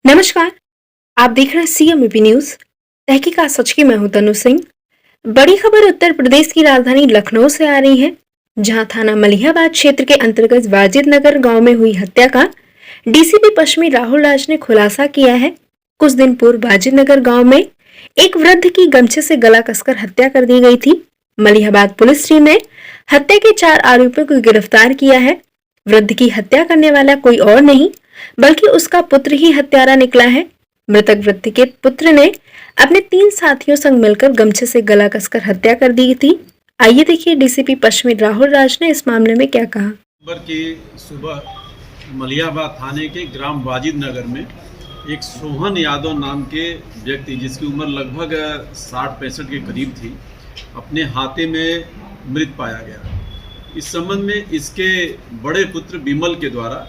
नमस्कार। आप देख रहे हैं सीएमईपी न्यूज। तहकीकात सच की। मैं हूं तनु सिंह। बड़ी खबर उत्तर प्रदेश की राजधानी लखनऊ से आ रही है, जहां थाना मलिहाबाद क्षेत्र के अंतर्गत वाजिद नगर गांव में हुई हत्या का डीसीपी पश्चिमी राहुल राज ने खुलासा किया है। कुछ दिन पूर्व वाजिद नगर गांव में एक वृद्ध की गमछे से गला कसकर हत्या कर दी गई थी। मलिहाबाद पुलिस टीम ने हत्या के 4 आरोपियों को गिरफ्तार किया है। वृद्ध की हत्या करने वाला कोई और नहीं बल्कि उसका पुत्र ही हत्यारा निकला है। मृतक व्यक्ति के पुत्र ने अपने 3 साथियों संग मिलकर गमछे से गला कसकर हत्या कर दी थी। आइए देखिए डीसीपी पश्चिमी राहुल राज ने इस मामले में क्या कहा। की सुबह मलिहाबाद थाने के ग्राम वाजिद नगर में एक सोहन यादव नाम के व्यक्ति, जिसकी उम्र लगभग 60-65 के करीब थी, अपने हाथे में मृत पाया गया। इस संबंध में इसके बड़े पुत्र विमल के द्वारा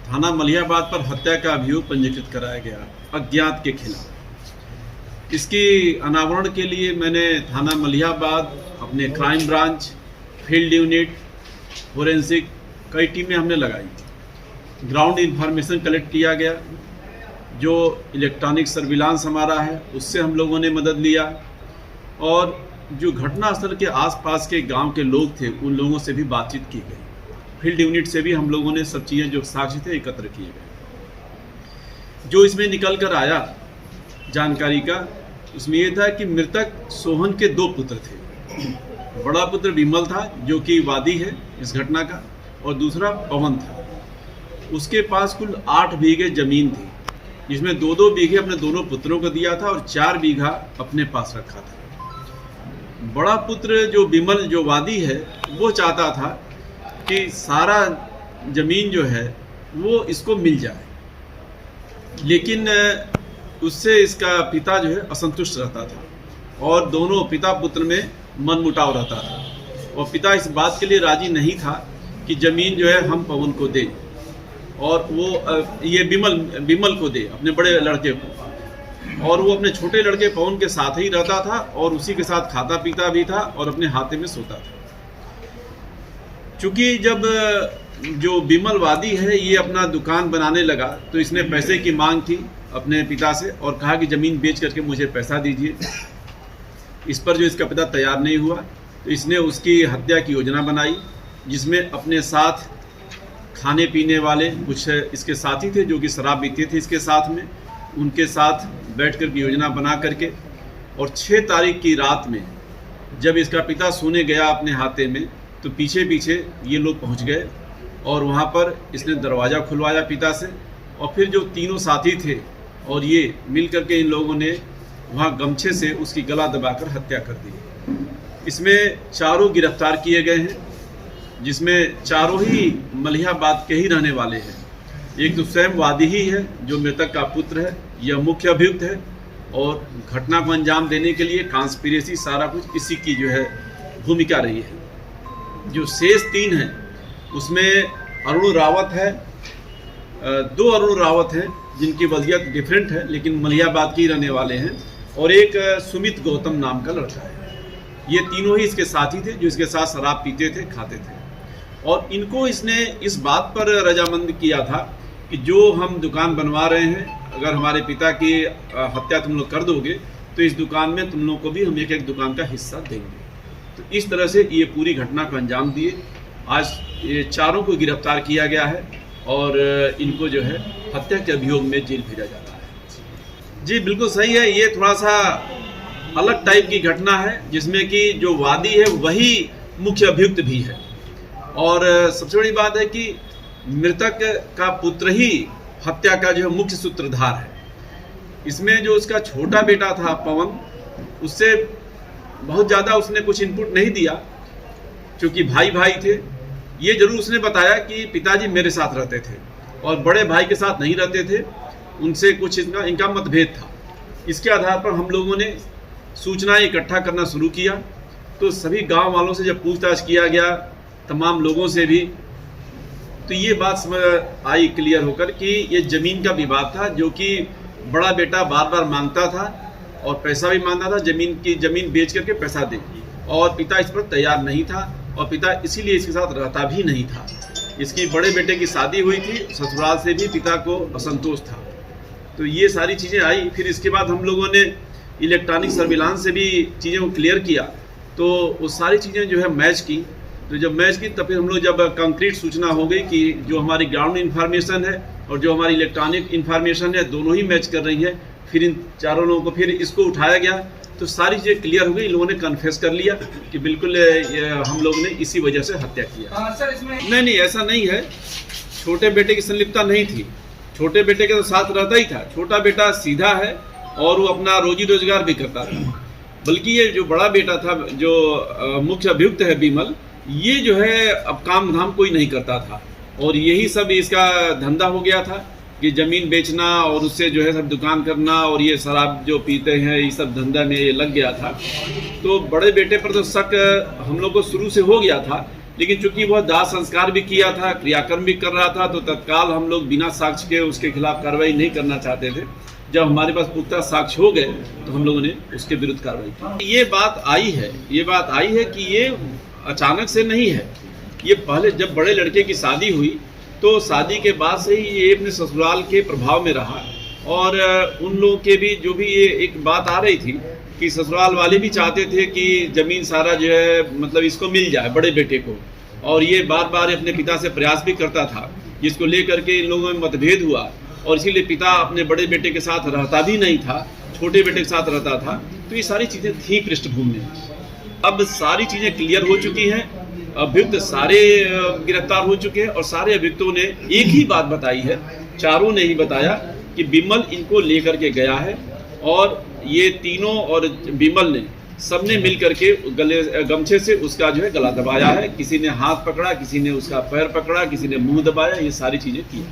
थाना मलिहाबाद पर हत्या का अभियोग पंजीकृत कराया गया अज्ञात के खिलाफ। इसकी अनावरण के लिए मैंने थाना मलिहाबाद, अपने crime branch, field unit, forensic कई टीमें हमने लगाई। ग्राउंड इंफॉर्मेशन कलेक्ट किया गया। जो इलेक्ट्रॉनिक सर्विलांस हमारा है उससे हम लोगों ने मदद लिया, और जो घटनास्थल के आसपास के गांव के लोग थे उन लोगों से भी बातचीत की गई। फील्ड यूनिट से भी हम लोगों ने सब चीज़ें जो साक्ष्य थे एकत्र किए गए। जो इसमें निकल कर आया जानकारी का, उसमें ये था कि मृतक सोहन के 2 पुत्र थे। बड़ा पुत्र विमल था जो कि वादी है इस घटना का, और दूसरा पवन था। उसके पास कुल 8 बीघे जमीन थी, जिसमें 2-2 बीघे अपने दोनों पुत्रों को दिया था और 4 बीघा अपने पास रखा था। बड़ा पुत्र जो विमल, जो वादी है, वो चाहता था कि सारा जमीन जो है वो इसको मिल जाए, लेकिन उससे इसका पिता जो है असंतुष्ट रहता था, और दोनों पिता पुत्र में मनमुटाव रहता था, और पिता इस बात के लिए राजी नहीं था कि जमीन जो है हम पवन को दें, और वो ये विमल को दे, अपने बड़े लड़के को, और वो अपने छोटे लड़के पवन के साथ ही रहता था और उसी के साथ खाता पीता भी था और अपने हाथे में सोता था। चूँकि जब जो विमल वादी है ये अपना दुकान बनाने लगा तो इसने पैसे की मांग की अपने पिता से, और कहा कि ज़मीन बेच करके मुझे पैसा दीजिए। इस पर जो इसका पिता तैयार नहीं हुआ तो इसने उसकी हत्या की योजना बनाई, जिसमें अपने साथ खाने पीने वाले कुछ इसके साथी थे जो कि शराब पीते थे इसके साथ में, उनके साथ बैठ कर योजना बना करके, और 6 तारीख की रात में जब इसका पिता सोने गया अपने हाथे में, तो पीछे पीछे ये लोग पहुंच गए और वहां पर इसने दरवाज़ा खुलवाया पिता से, और फिर जो तीनों साथी थे और ये मिल करके इन लोगों ने वहां गमछे से उसकी गला दबाकर हत्या कर दी। इसमें 4 गिरफ्तार किए गए हैं, जिसमें 4 ही मलिहाबाद के ही रहने वाले हैं। एक तो स्वयं वादी ही है जो मृतक का पुत्र है, यह मुख्य अभियुक्त है, और घटना को अंजाम देने के लिए कॉन्स्पिरेसी सारा कुछ इसी की जो है भूमिका रही है। जो शेष 3 हैं उसमें अरुण रावत है, 2 अरुण रावत हैं जिनकी वज़ियत डिफरेंट है लेकिन मलिहाबाद के ही रहने वाले हैं, और एक सुमित गौतम नाम का लड़का है। ये तीनों ही इसके साथी थे जो इसके साथ शराब पीते थे, खाते थे, और इनको इसने इस बात पर रजामंद किया था कि जो हम दुकान बनवा रहे हैं, अगर हमारे पिता की हत्या तुम लोग कर दोगे तो इस दुकान में तुम लोग को भी हम एक दुकान का हिस्सा देंगे। तो इस तरह से ये पूरी घटना को अंजाम दिए। आज ये 4 को गिरफ्तार किया गया है और इनको जो है हत्या के अभियोग में जेल भेजा जा रहा है। जी बिल्कुल सही है, ये थोड़ा सा अलग टाइप की घटना है, जिसमें कि जो वादी है वही मुख्य अभियुक्त भी है, और सबसे बड़ी बात है कि मृतक का पुत्र ही हत्या का जो है मुख्य सूत्रधार है। इसमें जो उसका छोटा बेटा था पवन, उससे बहुत ज़्यादा उसने कुछ इनपुट नहीं दिया, क्योंकि भाई भाई थे। ये जरूर उसने बताया कि पिताजी मेरे साथ रहते थे और बड़े भाई के साथ नहीं रहते थे, उनसे कुछ इनका मतभेद था। इसके आधार पर हम लोगों ने सूचनाएं इकट्ठा करना शुरू किया, तो सभी गांव वालों से जब पूछताछ किया गया, तमाम लोगों से भी, तो ये बात समझ आई क्लियर होकर कि ये ज़मीन का विवाद था, जो कि बड़ा बेटा बार बार मांगता था और पैसा भी मांगता था, ज़मीन बेच करके पैसा दे, और पिता इस पर तैयार नहीं था, और पिता इसीलिए इसके साथ रहता भी नहीं था। इसकी बड़े बेटे की शादी हुई थी, ससुराल से भी पिता को असंतोष था, तो ये सारी चीज़ें आई। फिर इसके बाद हम लोगों ने इलेक्ट्रॉनिक सर्विलांस से भी चीज़ें को क्लियर किया, तो वो सारी चीज़ें जो है मैच की। तो जब मैच की तब फिर हम लोग जब कंक्रीट सूचना हो गई कि जो हमारी ग्राउंड इन्फॉर्मेशन है और जो हमारी इलेक्ट्रॉनिक इन्फॉर्मेशन है दोनों ही मैच कर रही है, फिर इन चारों लोगों को फिर इसको उठाया गया, तो सारी चीज़ें क्लियर हो गई। इन लोगों ने कन्फेस कर लिया कि बिल्कुल हम लोग ने इसी वजह से हत्या किया। सर इसमें नहीं, ऐसा नहीं है। छोटे बेटे की संलिप्तता नहीं थी, छोटे बेटे के तो साथ रहता ही था। छोटा बेटा सीधा है और वो अपना रोजी रोजगार भी करता था। बल्कि ये जो बड़ा बेटा था, जो मुख्य अभियुक्त है बिमल, ये जो है अब काम धाम कोई नहीं करता था और यही सब इसका धंधा हो गया था कि ज़मीन बेचना और उससे जो है सब दुकान करना और ये शराब जो पीते हैं, ये सब धंधा में ये लग गया था। तो बड़े बेटे पर तो शक हम लोग को शुरू से हो गया था, लेकिन चूंकि वह दाह संस्कार भी किया था, क्रियाकर्म भी कर रहा था, तो तत्काल हम लोग बिना साक्ष्य के उसके खिलाफ कार्रवाई नहीं करना चाहते थे। जब हमारे पास पुख्ता साक्ष्य हो गए तो हम लोगों ने उसके विरुद्ध कार्रवाई की। ये बात आई है कि ये अचानक से नहीं है। ये पहले जब बड़े लड़के की शादी हुई तो शादी के बाद से ही ये अपने ससुराल के प्रभाव में रहा और उन लोगों के भी जो भी ये एक बात आ रही थी कि ससुराल वाले भी चाहते थे कि ज़मीन सारा जो है मतलब इसको मिल जाए बड़े बेटे को, और ये बार बार अपने पिता से प्रयास भी करता था, जिसको लेकर के इन लोगों में मतभेद हुआ और इसीलिए पिता अपने बड़े बेटे के साथ रहता भी नहीं था, छोटे बेटे के साथ रहता था। तो ये सारी चीज़ें थी पृष्ठभूमि में। अब सारी चीज़ें क्लियर हो चुकी हैं, अभियुक्त सारे गिरफ्तार हो चुके हैं और सारे अभियुक्तों ने एक ही बात बताई है, चारों ने ही बताया कि बिमल इनको लेकर के गया है और ये तीनों और बिमल ने सबने मिल करके गले गमछे से उसका जो है गला दबाया है। किसी ने हाथ पकड़ा, किसी ने उसका पैर पकड़ा, किसी ने मुंह दबाया, ये सारी चीज़ें की।